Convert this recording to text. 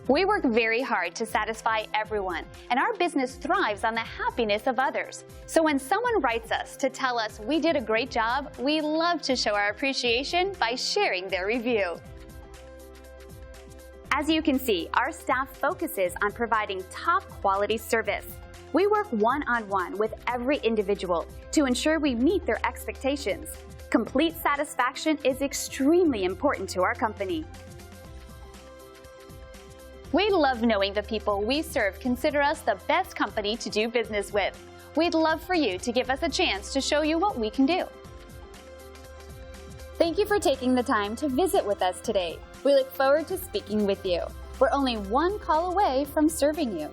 We work very hard to satisfy everyone, and our business thrives on the happiness of others. So when someone writes us to tell us we did a great job, we love to show our appreciation by sharing their review. As you can see, our staff focuses on providing top quality service. We work one-on-one with every individual to ensure we meet their expectations. Complete satisfaction is extremely important to our company. We love knowing the people we serve consider us the best company to do business with. We'd love for you to give us a chance to show you what we can do. Thank you for taking the time to visit with us today. We look forward to speaking with you. We're only one call away from serving you.